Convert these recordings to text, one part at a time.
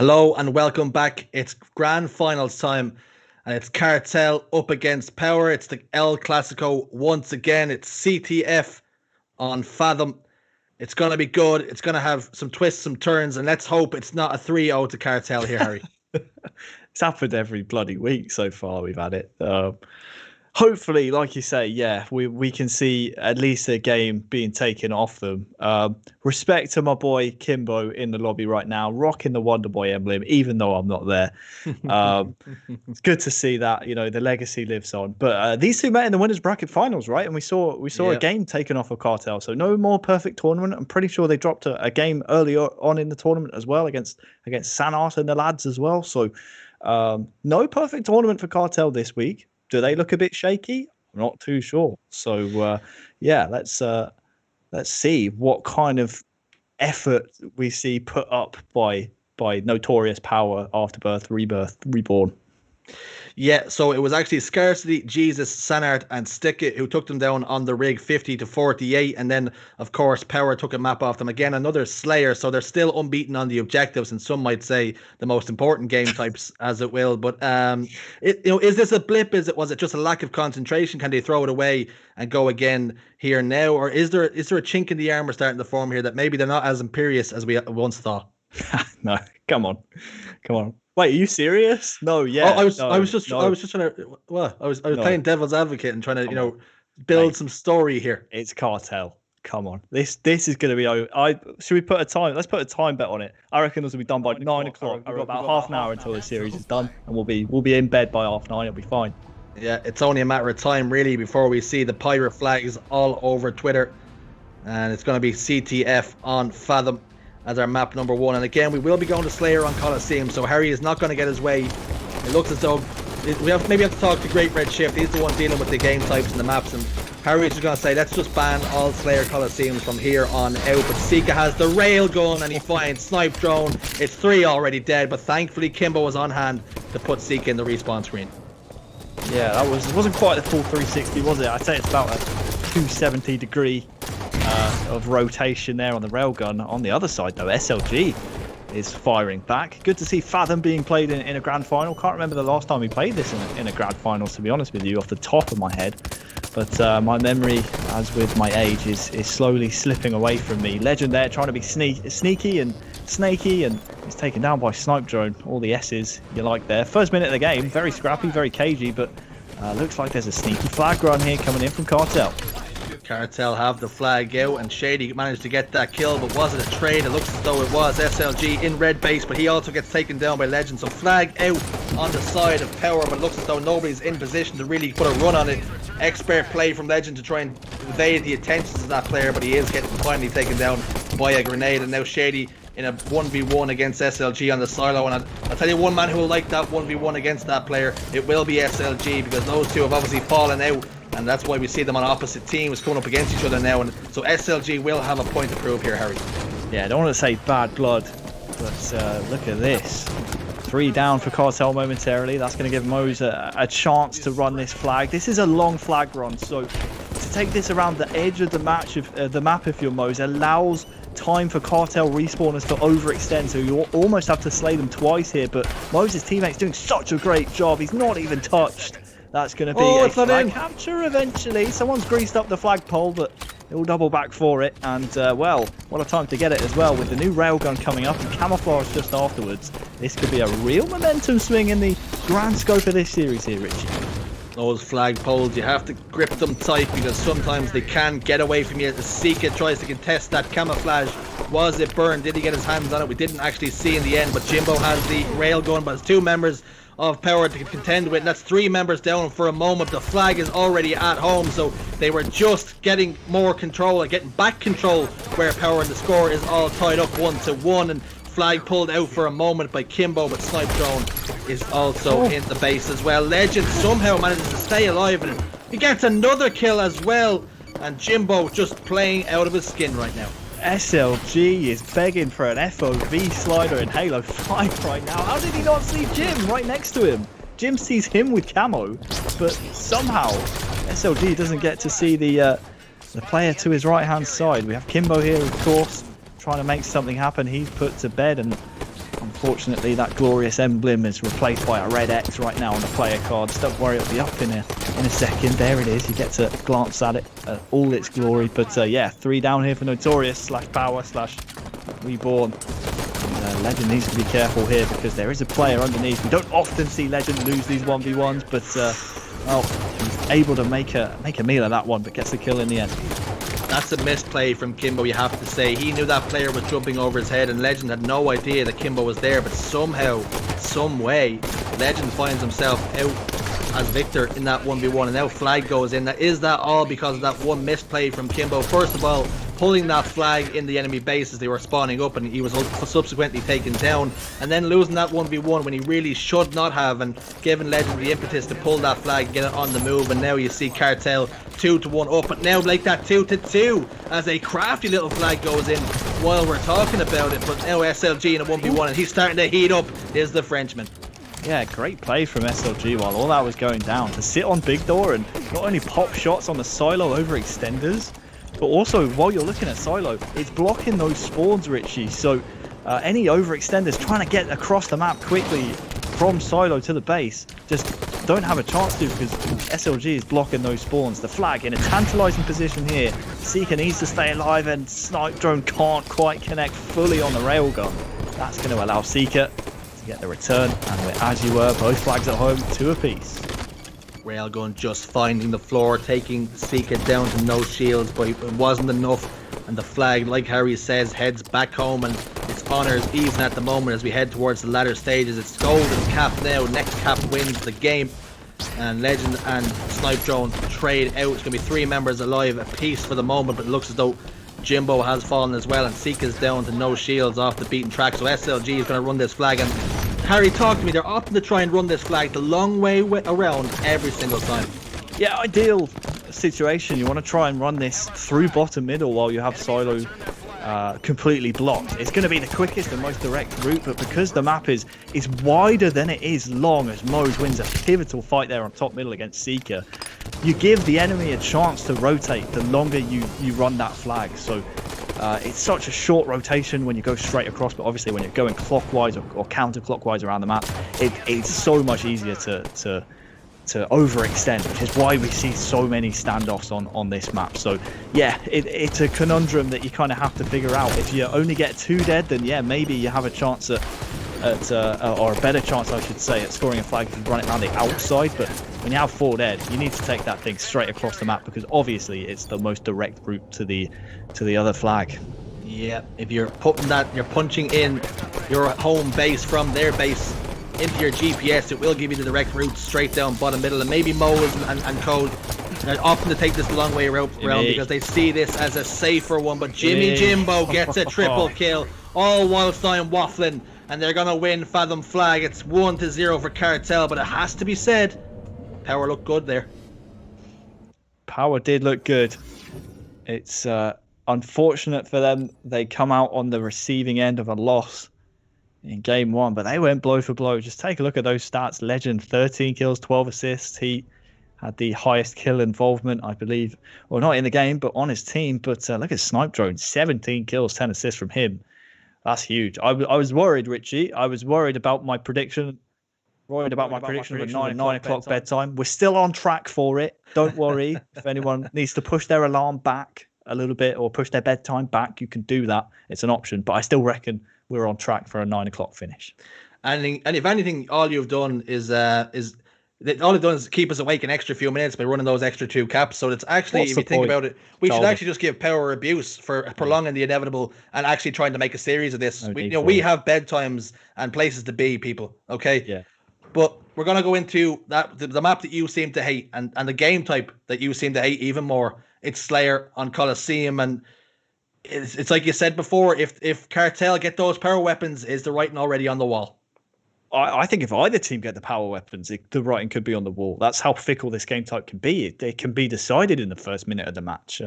Hello and welcome back. It's grand finals time and it's Cartel up against Power. It's the El Clasico once again. It's CTF on Fathom. It's going to be good. It's going to have some twists, some turns, and let's hope it's not a 3-0 to Cartel here, Harry. It's happened every bloody week so far we've had it. Hopefully, like you say, yeah, we can see at least a game being taken off them. Respect to my boy Kimbo in the lobby right now, rocking the Wonder Boy emblem, even though I'm not there. It's good to see that, the legacy lives on. But these two met in the winners bracket finals, right? And we saw a game taken off of Cartel. So no more perfect tournament. I'm pretty sure they dropped a game earlier on in the tournament as well against Sanart and the lads as well. So no perfect tournament for Cartel this week. Do they look a bit shaky? I'm not too sure. So let's see what kind of effort we see put up by Notorious Power, Afterbirth, Rebirth, Reborn. Yeah, so it was actually Scarcity, Jesus, Sanart, and Stickit who took them down on the rig 50-48. And then, of course, Power took a map off them. Again, another Slayer. So they're still unbeaten on the objectives. And some might say the most important game types, as it will. But, is this a blip? Was it just a lack of concentration? Can they throw it away and go again here now? Or is there a chink in the armor starting to form here that maybe they're not as imperious as we once thought? No, come on. Wait, are you serious? No, yeah. I was just trying to. Well, I was playing devil's advocate and trying to build some story here. It's Cartel. Come on, this is going to be over. Should we put a time? Let's put a time bet on it. I reckon this will be done by 9 o'clock. We've got about half an hour until the series is done, and we'll be in bed by 9:30. It'll be fine. Yeah, it's only a matter of time really before we see the pirate flags all over Twitter, and it's going to be CTF on Fathom as our map number 1. And again, we will be going to Slayer on Coliseum, so Harry is not going to get his way. It looks as though we have to talk to Great Red Shift. He's the one dealing with the game types and the maps, and Harry is just going to say, let's just ban all Slayer Coliseums from here on out. But Sika has the rail gun and he finds Snipe Drone. It's 3 already dead, but thankfully Kimbo was on hand to put Sika in the respawn screen. Yeah, it wasn't quite the full 360, was it? I'd say it's about a 270 degree of rotation there on the railgun. On the other side, though, SLG is firing back. Good to see Fathom being played in a grand final. Can't remember the last time we played this in a grand final, to be honest with you, off the top of my head. But my memory, as with my age, is slowly slipping away from me. Legend there trying to be sneaky and snaky, and is taken down by Snipe Drone. All the S's you like there. First minute of the game, very scrappy, very cagey, but looks like there's a sneaky flag run here coming in from Cartel. Cartel have the flag out, and Shady managed to get that kill, but was it a trade? It looks as though it was. SLG in red base, but he also gets taken down by Legend. So flag out on the side of Power, but it looks as though nobody's in position to really put a run on it. Expert play from Legend to try and evade the attentions of that player, but he is getting finally taken down by a grenade. And now Shady in a 1v1 against SLG on the silo, and I'll tell you one man who will like that 1v1 against that player. It will be SLG, because those two have obviously fallen out, and that's why we see them on opposite teams coming up against each other now. And so SLG will have a point to prove here, Harry. Yeah, I don't want to say bad blood, but look at this. 3 down for Cartel momentarily. That's going to give Mose a chance to run this flag. This is a long flag run, so to take this around the edge of the map if you're Mose allows time for Cartel respawners to overextend, so you almost have to slay them twice here. But Mose's teammate's doing such a great job. He's not even touched. That's going to be a flag capture eventually. Someone's greased up the flagpole, but he'll double back for it. And, well, what a time to get it as well, with the new railgun coming up and camouflage just afterwards. This could be a real momentum swing in the grand scope of this series here, Richie. Those flagpoles, you have to grip them tight, because sometimes they can get away from you. As Sika tries to contest that camouflage. Was it burned? Did he get his hands on it? We didn't actually see in the end, but Jimbo has the railgun, but it's 2 members of Power to contend with, and that's 3 members down for a moment. The flag is already at home, so they were just getting more control and getting back control where Power, and the score is all tied up 1-1, and flag pulled out for a moment by Kimbo, but Snipe Drone is also in the base as well. Legend somehow manages to stay alive, and he gets another kill as well, and Jimbo just playing out of his skin right now. SLG is begging for an FOV slider in Halo 5 right now. How did he not see Jim right next to him? Jim sees him with camo, but somehow SLG doesn't get to see the player to his right hand side. We have Kimbo here, of course, trying to make something happen. He's put to bed, and Unfortunately, that glorious emblem is replaced by a red X right now on the player cards. Don't worry, it'll be up in a second. There it is. You get to glance at it, all its glory. But yeah, 3 down here for Notorious / Power / Reborn. And, Legend needs to be careful here because there is a player underneath. We don't often see Legend lose these 1v1s, but well, he's able to make a meal of that one, but gets the kill in the end. That's a misplay from Kimbo, you have to say. He knew that player was jumping over his head, and Legend had no idea that Kimbo was there, but somehow, some way, Legend finds himself out as victor in that 1v1, and now flag goes in. Now, is that all because of that one misplay from Kimbo? First of all, pulling that flag in the enemy base as they were spawning up, and he was subsequently taken down, and then losing that 1v1 when he really should not have, and giving Legend the impetus to pull that flag and get it on the move. And now you see Cartel 2-1 up, but now like that 2-2 as a crafty little flag goes in while we're talking about it. But now SLG in a 1v1, and he's starting to heat up, is the Frenchman. Yeah, great play from SLG while all that was going down, to sit on big door and not only pop shots on the silo overextenders, but also while you're looking at silo, it's blocking those spawns, Richie. So any overextenders trying to get across the map quickly from silo to the base just don't have a chance to, because SLG is blocking those spawns. The flag in a tantalizing position here. Seeker needs to stay alive, and Snipe Drone can't quite connect fully on the railgun. That's going to allow Seeker to get the return, and we're, as you were, both flags at home, 2 apiece. Railgun just finding the floor, taking Seeker down to no shields, but it wasn't enough, and the flag, like Harry says, heads back home, and its honours even at the moment as we head towards the latter stages. It's golden cap now. Next cap wins the game, and Legend and Snipe Drone trade out. It's going to be 3 members alive apiece for the moment, but it looks as though Jimbo has fallen as well, and Seeker's down to no shields off the beaten track. So SLG is going to run this flag, and Harry, talk to me. They're opting to try and run this flag the long way around every single time. Yeah, ideal situation. You want to try and run this through bottom middle while you have silo completely blocked. It's going to be the quickest and most direct route, but because the map is wider than it is long, as Moj wins a pivotal fight there on top middle against Seeker, you give the enemy a chance to rotate the longer you run that flag. So it's such a short rotation when you go straight across, but obviously when you're going clockwise or counterclockwise around the map, it's so much easier to overextend, which is why we see so many standoffs on this map. So yeah, it's a conundrum that you kind of have to figure out. If you only get 2 dead, then yeah, maybe you have a chance or a better chance, I should say, at scoring a flag if you run it around the outside. But when you have 4 dead, you need to take that thing straight across the map, because obviously it's the most direct route to the other flag. Yeah, if you're putting that, you're punching in your home base from their base into your GPS, it will give you the direct route straight down bottom middle. And maybe Mo and Code are often to take this the long way around because they see this as a safer one. But Jimbo gets a triple kill, all whilst I'm waffling, and they're gonna win Fathom Flag. It's 1-0 for Cartel, but it has to be said, Power looked good there. Power did look good. It's unfortunate for them. They come out on the receiving end of a loss in game 1, but they went blow for blow. Just take a look at those stats. Legend, 13 kills, 12 assists. He had the highest kill involvement, I believe, well, not in the game, but on his team. But look at Snipe Drone, 17 kills, 10 assists from him. That's huge. I was worried, Richie. I was worried about my prediction. Worried about my prediction of a 9 o'clock bedtime. We're still on track for it. Don't worry. If anyone needs to push their alarm back a little bit or push their bedtime back, you can do that. It's an option. But I still reckon we're on track for a 9 o'clock finish. And if anything, all you've done is keep us awake an extra few minutes by running those extra 2 caps. So it's actually, if you think about it, we should actually just give Power abuse for prolonging the inevitable and actually trying to make a series of this. We have bedtimes and places to be, people. Okay. Yeah. But we're gonna go into that the map that you seem to hate and the game type that you seem to hate even more. It's Slayer on Coliseum, and it's like you said before. If Cartel get those power weapons, is the writing already on the wall? I think if either team get the power weapons, the writing could be on the wall. That's how fickle this game type can be. It can be decided in the first minute of the match.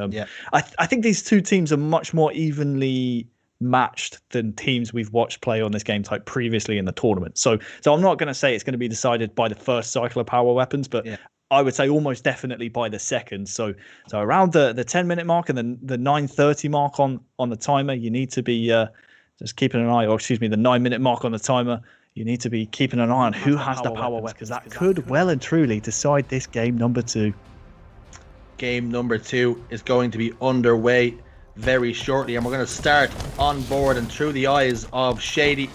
I think these 2 teams are much more evenly matched than teams we've watched play on this game type previously in the tournament. So I'm not going to say it's going to be decided by the first cycle of power weapons, but I would say almost definitely by the second. So around the 10-minute mark and then the 9:30 mark on the timer, you need to be just keeping an eye, or excuse me, the 9-minute mark on the timer. You need to be keeping an eye on who has the power weapons, because that could well and truly decide this game number 2. Game number 2 is going to be underway very shortly, and we're going to start on board and through the eyes of Shady.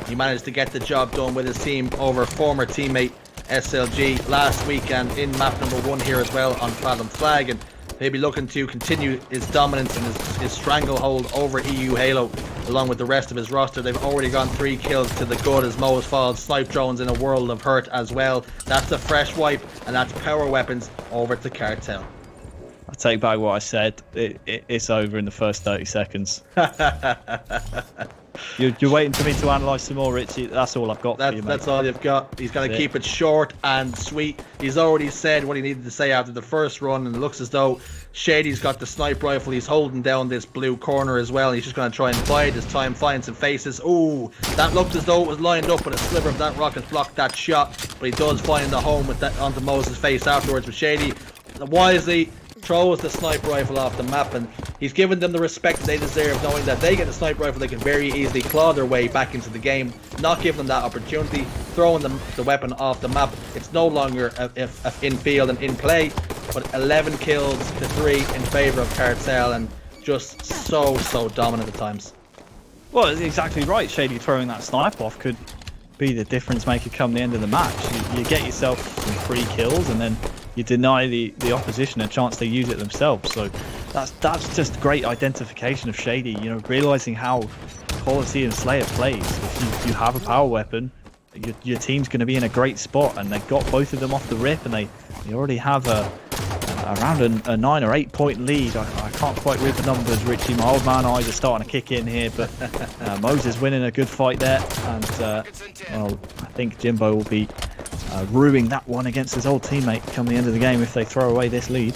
He managed to get the job done with his team over former teammate SLG last weekend in map number 1 here as well on Fathom Flag, and he'll be looking to continue his dominance and his stranglehold over EU Halo along with the rest of his roster. They've already gone 3 kills to the good as Mo's followed snipe drones in a world of hurt as well. That's a fresh wipe, and that's power weapons over to Cartel. I take back what I said. It's over in the first 30 seconds. You're waiting for me to analyse some more, Richie. That's all I've got for you, mate. That's all you've got. He's going to keep it short and sweet. He's already said what he needed to say after the first run, and it looks as though Shady's got the snipe rifle. He's holding down this blue corner as well. He's just going to try and bide his time, find some faces. Ooh, that looked as though it was lined up, but a sliver of that rocket blocked that shot. But he does find the home with that onto Moses' face afterwards. But Shady wisely throws the sniper rifle off the map, and he's given them the respect they deserve, knowing that they get the sniper rifle, they can very easily claw their way back into the game, not giving them that opportunity, throwing them the weapon off the map. It's no longer in field and in play, but 11 kills to 3 in favour of Cartel, and just so dominant at times. Well, it's exactly right. Shady throwing that sniper off could be the difference maker come the end of the match. You get yourself some free kills, and then you deny the opposition a chance to use it themselves. So that's just great identification of Shady, you know, realizing how quality and Slayer plays. If you have a power weapon, your team's going to be in a great spot, and they've got both of them off the rip, and they already have around a 9 or 8 point lead. I can't quite read the numbers, Richie. My old man eyes are starting to kick in here, but Moses winning a good fight there, and well, I think Jimbo will be ruining that one against his old teammate come the end of the game if they throw away this lead.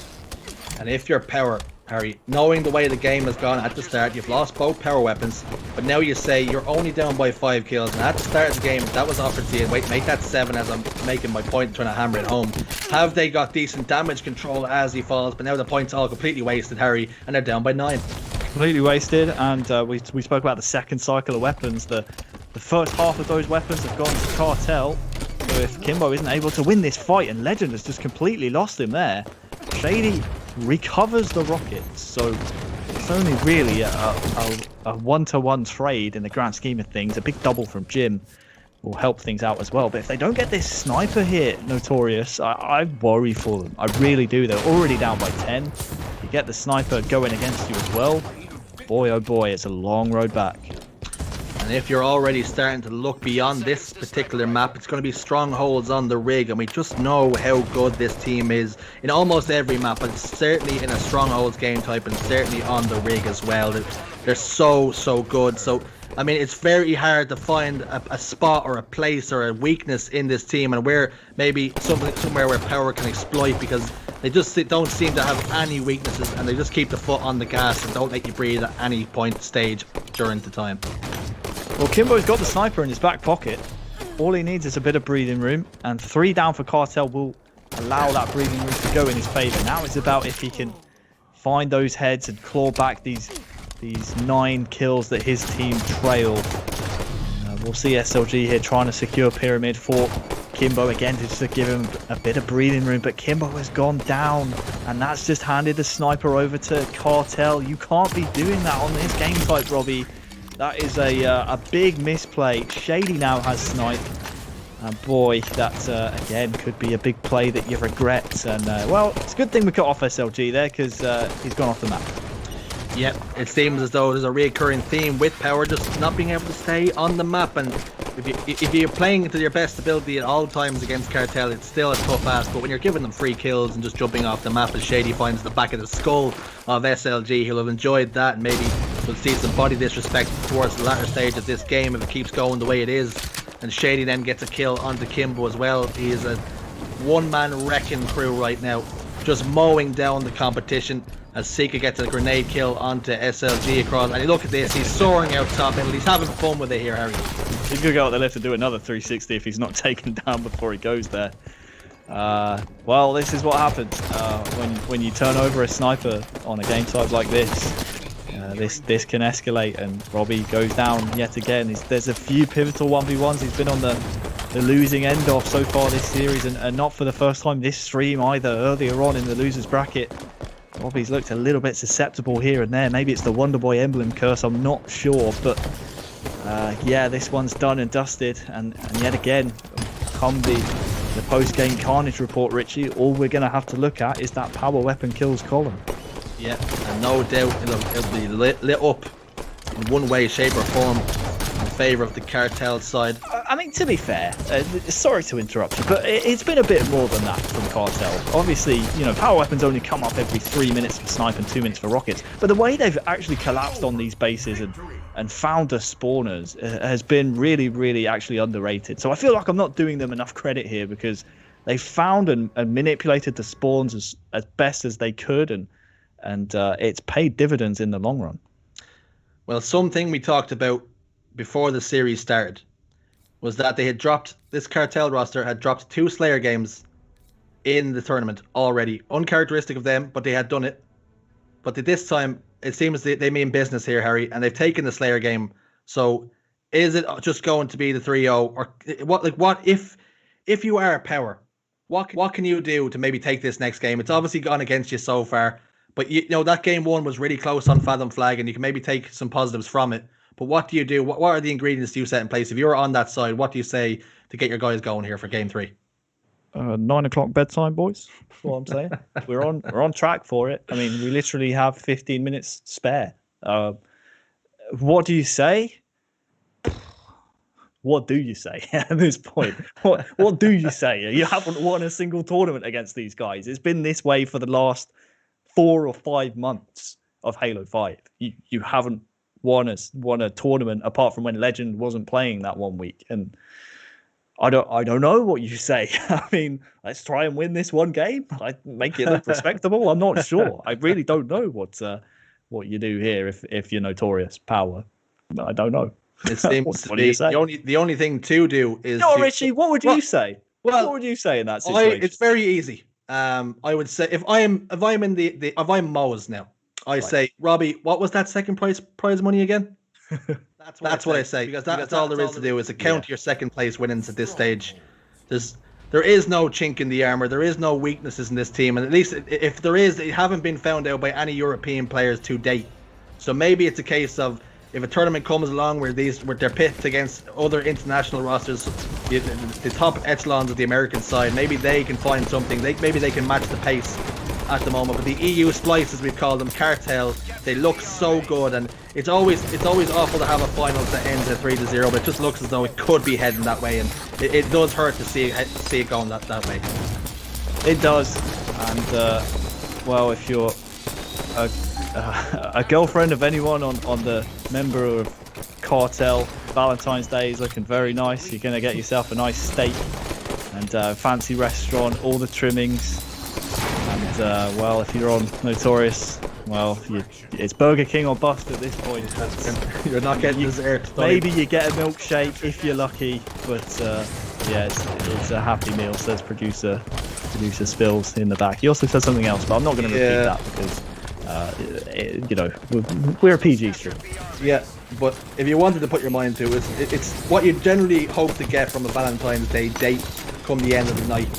And if you're Power, Harry, knowing the way the game has gone at the start, you've lost both power weapons, but now you say you're only down by 5 kills, and at the start of the game that was offered to you. Wait, make that 7 as I'm making my point, trying to hammer it home. Have they got decent damage control as he falls? But now the point's all completely wasted, Harry, and they're down by 9. Completely wasted, and we spoke about the second cycle of weapons. The first half of those weapons have gone to Cartel. So if Kimbo isn't able to win this fight, and Legend has just completely lost him there, Shady recovers the rockets. So it's only really a 1-to-1 trade in the grand scheme of things. A big double from Jim will help things out as well. But if they don't get this sniper here, Notorious, I worry for them. I really do. They're already down by 10. You get the sniper going against you as well. Boy, oh boy, it's a long road back. And if you're already starting to look beyond this particular map, it's going to be strongholds on the rig, and we just know how good this team is in almost every map, but certainly in a strongholds game type, and certainly on the rig as well. They're so good. So I mean, it's very hard to find a spot or a place or a weakness in this team, and where maybe somewhere where Power can exploit, because they just don't seem to have any weaknesses, and they just keep the foot on the gas and don't let you breathe at any point stage during the time. Well, Kimbo's got the sniper in his back pocket. All he needs is a bit of breathing room, and 3 down for Cartel will allow that breathing room to go in his favour. Now it's about if he can find those heads and claw back these 9 kills that his team trail. We'll see SLG here trying to secure Pyramid for Kimbo again, just to give him a bit of breathing room, but Kimbo has gone down, and that's just handed the sniper over to Cartel. You can't be doing that on this game type, Robbie. That is a big misplay. Shady now has snipe, and boy, that again could be a big play that you regret. And well, it's a good thing we cut off SLG there, because he's gone off the map. Yep, it seems as though there's a recurring theme with Power just not being able to stay on the map, and if you're playing to your best ability at all times against Cartel, it's still a tough ask. But when you're giving them free kills and just jumping off the map, as Shady finds the back of the skull of SLG, he'll have enjoyed that, and maybe we'll see some body disrespect towards the latter stage of this game if it keeps going the way it is. And Shady then gets a kill onto Kimbo as well. He is a one-man wrecking crew right now, just mowing down the competition, as Sika gets a grenade kill onto SLG across. And look at this, he's soaring out top, and he's having fun with it here, Harry. He could go out the left and do another 360 if he's not taken down before he goes there. Well, this is what happens when you turn over a sniper on a game type like this. this can escalate, and Robbie goes down yet again. There's a few pivotal 1v1s he's been on the losing end of so far this series, and not for the first time this stream either. Earlier on in the losers bracket, Robbie's looked a little bit susceptible here and there. Maybe it's the Wonderboy emblem curse, I'm not sure, but yeah, this one's done and dusted, and yet again, come the post-game carnage report, Richie, all we're going to have to look at is that power weapon kills column. Yeah, and no doubt it'll be lit up in one way, shape or form in favour of the Cartel side. I mean, to be fair, sorry to interrupt you, but it's been a bit more than that from Cartel. Obviously, you know, power weapons only come up every 3 minutes for snipe and 2 minutes for rockets, but the way they've actually collapsed on these bases and found us spawners has been really, really actually underrated. So I feel like I'm not doing them enough credit here, because they found and manipulated the spawns as best as they could, and it's paid dividends in the long run. Well, something we talked about before the series started was that they had dropped, this Cartel roster had dropped 2 Slayer games in the tournament already. Uncharacteristic of them, but they had done it. But this time, it seems they mean business here, Harry, and they've taken the Slayer game. So is it just going to be the 3-0? Or what if you are Power, what can you do to maybe take this next game? It's obviously gone against you so far, but you know that game 1 was really close on Fathom Flag, and you can maybe take some positives from it. But what do you do? What are the ingredients you set in place? If you're on that side, what do you say to get your guys going here for game 3? 9 o'clock bedtime, boys. That's what I'm saying. We're on track for it. I mean, we literally have 15 minutes spare. What do you say? What do you say at this point? What do you say? You haven't won a single tournament against these guys. It's been this way for the last 4 or 5 months of Halo 5. You haven't won a tournament apart from when Legend wasn't playing that 1 week. And I don't know what you say. I mean, let's try and win this one game. I make it look respectable. I'm not sure. I really don't know what you do here if you're notorious Power. I don't know. It seems to be the only thing to do is. No, Richie, what would you say? Well, what would you say in that situation? It's very easy. I would say if I'm Moz now, I say, Robbie, what was that second prize money again? That's what I say, because that's all there is to do is to count your second place winnings at this stage. There is no chink in the armor. There is no weaknesses in this team, and at least if there is, they haven't been found out by any European players to date. So maybe it's a case of, if a tournament comes along where they're pitted against other international rosters, the top echelons of the American side, maybe they can find something. Maybe they can match the pace at the moment. But the EU splice, as we've called them, Cartel, they look so good, and it's always awful to have a finals that ends at 3-0, but it just looks as though it could be heading that way, and it does hurt to see it going that way. It does, and well, if you're a girlfriend of anyone on the member of Cartel, Valentine's Day is looking very nice. You're going to get yourself a nice steak and fancy restaurant, all the trimmings. And well, if you're on Notorious, well, it's Burger King or bust at this point. You're not getting dessert. Maybe you get a milkshake if you're lucky, but yeah, it's a happy meal, says producer Spills in the back. He also said something else, but I'm not going to repeat that because you know, we're a PG stream. Yeah, but if you wanted to put your mind to it, it's what you generally hope to get from a Valentine's Day date come the end of the night.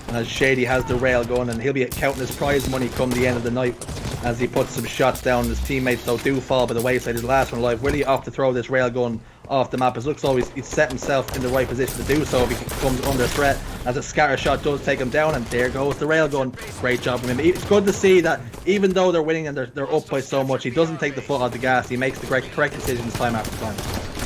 And as Shady has the rail gun, and he'll be counting his prize money come the end of the night as he puts some shots down. His teammates though do fall by the wayside. His last one alive, will he opt to throw this rail gun off the map? It looks always he's set himself in the right position to do so if he comes under threat, as a scatter shot does take him down, and there goes the railgun. Great job from him. It's good to see that even though they're winning and they're up by so much, he doesn't take the foot off the gas. He makes the correct decisions time after time.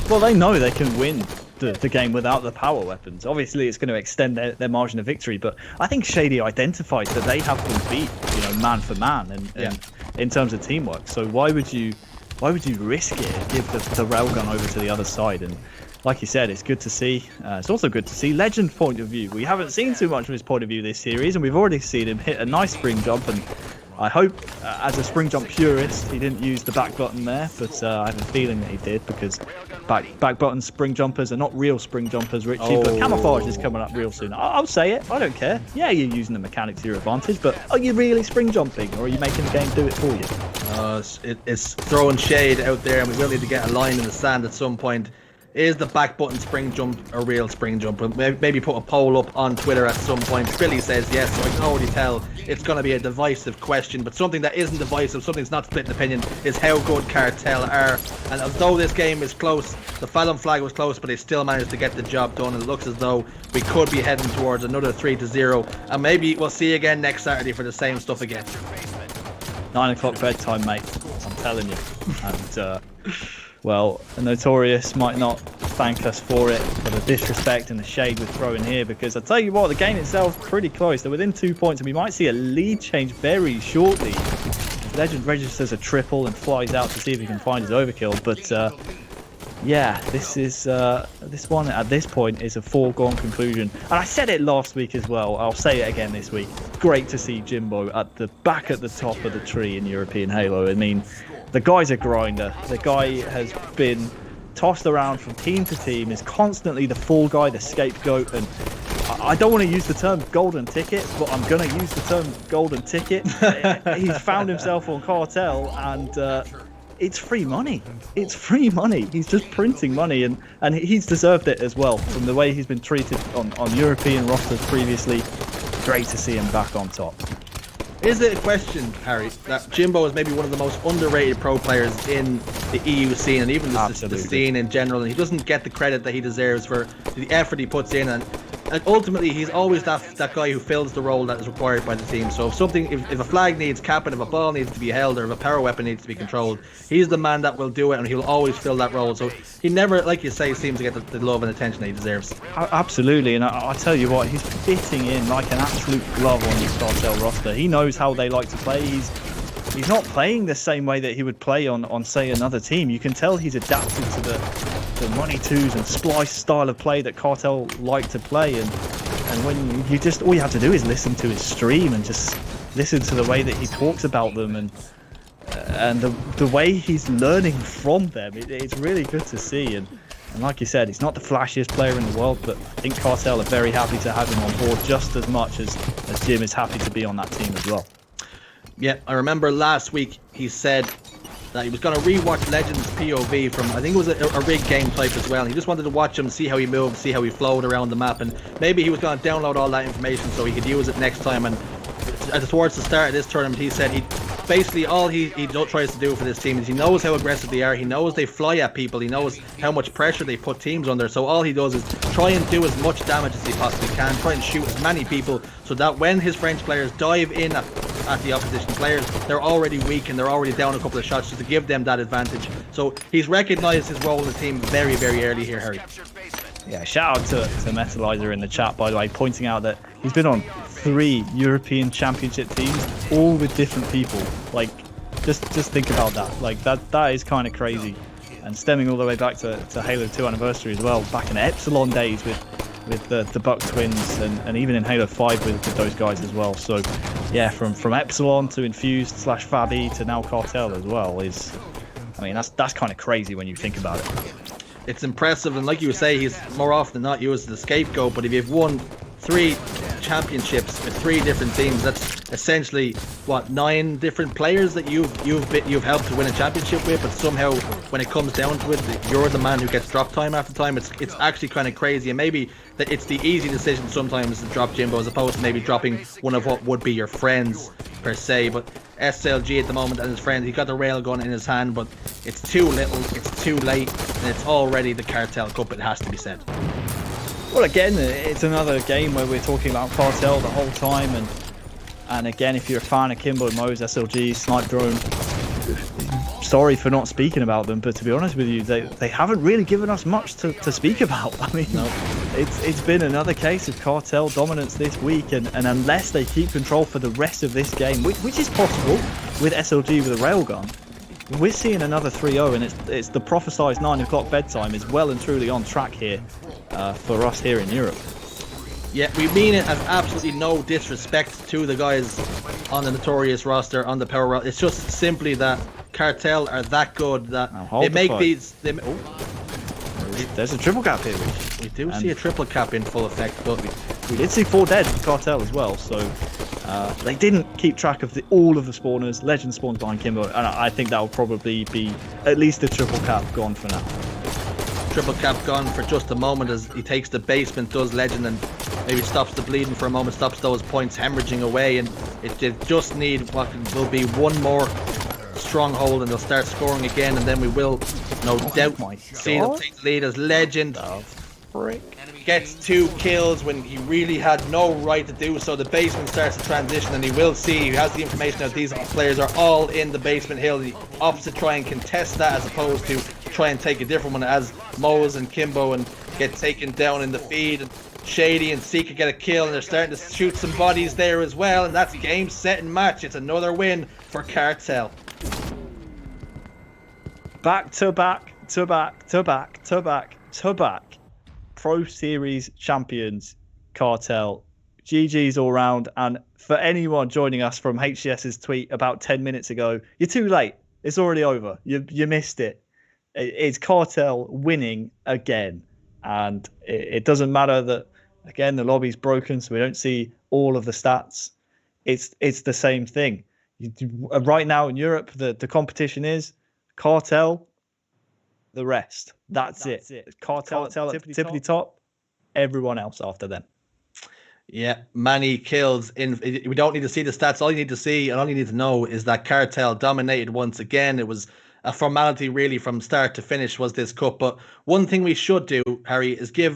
Well, they know they can win the game without the power weapons. Obviously it's going to extend their margin of victory, but I think Shady identifies that they have been beat, you know, man for man, and in terms of teamwork. So why would you risk it and give the railgun over to the other side? And like you said, it's good to see. It's also good to see Legend's point of view. We haven't seen too much from his point of view this series, and we've already seen him hit a nice spring jump, and I hope, as a spring jump purist, he didn't use the back button there, but I have a feeling that he did, because back button spring jumpers are not real spring jumpers, Richie, but camouflage is coming up real soon. I'll say it, I don't care. Yeah, you're using the mechanics to your advantage, but are you really spring jumping, or are you making the game do it for you? It's throwing shade out there, and we will need to get a line in the sand at some point. Is the back button spring jump a real spring jump? Maybe put a poll up on Twitter at some point. Billy says yes, so I can already tell it's going to be a divisive question. But something that isn't divisive, something that's not split in opinion, is how good Cartel are. And although this game is close, the Fallon flag was close, but they still managed to get the job done. It looks as though we could be heading towards another 3-0. And maybe we'll see you again next Saturday for the same stuff again. 9 o'clock bedtime, mate. I'm telling you. And, well, the Notorious might not thank us for it, for the disrespect and the shade we're throwing here, because I tell you what, the game itself is pretty close. They're within 2 points, and we might see a lead change very shortly. Legend registers a triple and flies out to see if he can find his overkill, but yeah, this one at this point is a foregone conclusion. And I said it last week as well, I'll say it again this week. Great to see Jimbo at the top of the tree in European Halo. I mean, the guy's a grinder. The guy has been tossed around from team to team, is constantly the fall guy, the scapegoat, and I don't want to use the term golden ticket, but I'm going to use the term golden ticket. He's found himself on Cartel, and it's free money. It's free money. He's just printing money, and he's deserved it as well from the way he's been treated on European rosters previously. Great to see him back on top. Is it a question, Harry, that Jimbo is maybe one of the most underrated pro players in the EU scene, and even the scene in general, and he doesn't get the credit that he deserves for the effort he puts in, and ultimately he's always that guy who fills the role that is required by the team. So if a flag needs capping, if a ball needs to be held, or if a power weapon needs to be controlled, he's the man that will do it, and he'll always fill that role. So he never, like you say, seems to get the love and attention that he deserves. Absolutely, and I tell you what, he's fitting in like an absolute glove on this Cartel roster. He knows how they like to play. He's not playing the same way that he would play on say another team. You can tell he's adapted to the money twos and splice style of play that Cartel like to play, and when you just, all you have to do is listen to his stream and just listen to the way that he talks about them, and the way he's learning from them. It's really good to see, and like you said, he's not the flashiest player in the world, but I think Cartel are very happy to have him on board just as much as Jim is happy to be on that team as well. Yeah, I remember last week he said that he was going to rewatch Legends POV from, I think it was a rig game type as well. He just wanted to watch him, see how he moved, see how he flowed around the map, and maybe he was going to download all that information so he could use it next time. And towards the start of this tournament, he said basically all he tries to do for this team is he knows how aggressive they are, he knows they fly at people, he knows how much pressure they put teams under, so all he does is try and do as much damage as he possibly can, try and shoot as many people, so that when his French players dive in at the opposition players, they're already weak and they're already down a couple of shots, just to give them that advantage. So he's recognised his role in the team very, very early here, Harry. Yeah, shout out to Metalizer in the chat, by the way, pointing out that he's been on 3 European Championship teams, all with different people. Like, just think about that. Like, that is kind of crazy, and stemming all the way back to Halo 2 Anniversary as well, back in Epsilon days with the Buck Twins, and even in Halo 5 with those guys as well. So yeah, from Epsilon to Infused / Fabi to now Cartel as well is, I mean, that's kind of crazy when you think about it. It's impressive, and like you say, he's more often than not used as the scapegoat, but if you've won 3 championships with 3 different teams, that's essentially what, 9 different players that you've helped to win a championship with, but somehow when it comes down to it, you're the man who gets dropped time after time. It's actually kind of crazy, and maybe that it's the easy decision sometimes to drop Jimbo as opposed to maybe dropping one of what would be your friends per se. But SLG at the moment and his friend, he got the railgun in his hand, but it's too little, it's too late, and it's already the Cartel Cup, it has to be said. Well, again, it's another game where we're talking about Cartel the whole time, and again, if you're a fan of Kimbo Mo's, SLG, Snipe Drone, sorry for not speaking about them, but to be honest with you, they haven't really given us much to speak about. I mean, no. It's been another case of Cartel dominance this week, and unless they keep control for the rest of this game, which is possible with SLG with a railgun, we're seeing another 3-0, and it's the prophesized 9 o'clock bedtime is well and truly on track here for us here in Europe. Yeah, we mean it as absolutely no disrespect to the guys on the Notorious roster, on the Power roster. It's just simply that Cartel are that good that they make these. There's a triple cap here. We do see a triple cap in full effect, but we did see 4 dead for Cartel as well, so they didn't keep track of all of the spawners. Legend spawns behind Kimbo, and I think that will probably be at least a triple cap gone for now. Triple cap gone for just a moment as he takes the basement, does Legend, and maybe stops the bleeding for a moment, stops those points hemorrhaging away, and they just need what will be one more stronghold and they'll start scoring again, and then we will no doubt see them take the lead as Legend gets 2 kills when he really had no right to do so. The basement starts to transition, and he will see, he has the information that these players are all in the basement hill. The opts to try and contest that as opposed to try and take a different one, as Moes and Kimbo and get taken down in the feed, and Shady and Seeker get a kill, and they're starting to shoot some bodies there as well, and that's game, set, and match. It's another win for Cartel. Back to back to back to back to back to back Pro Series champions, Cartel. GG's all round. And for anyone joining us from HCS's tweet about 10 minutes ago, you're too late. It's already over. You missed it. It's Cartel winning again. And it doesn't matter that, again, the lobby's broken, so we don't see all of the stats. It's the same thing. Right now in Europe, the competition is Cartel, the rest. That's it. Cartel at tippity top, everyone else after them. Yeah, many kills. We don't need to see the stats. All you need to see and all you need to know is that Cartel dominated once again. It was a formality really from start to finish was this cup. But one thing we should do, Harry, is give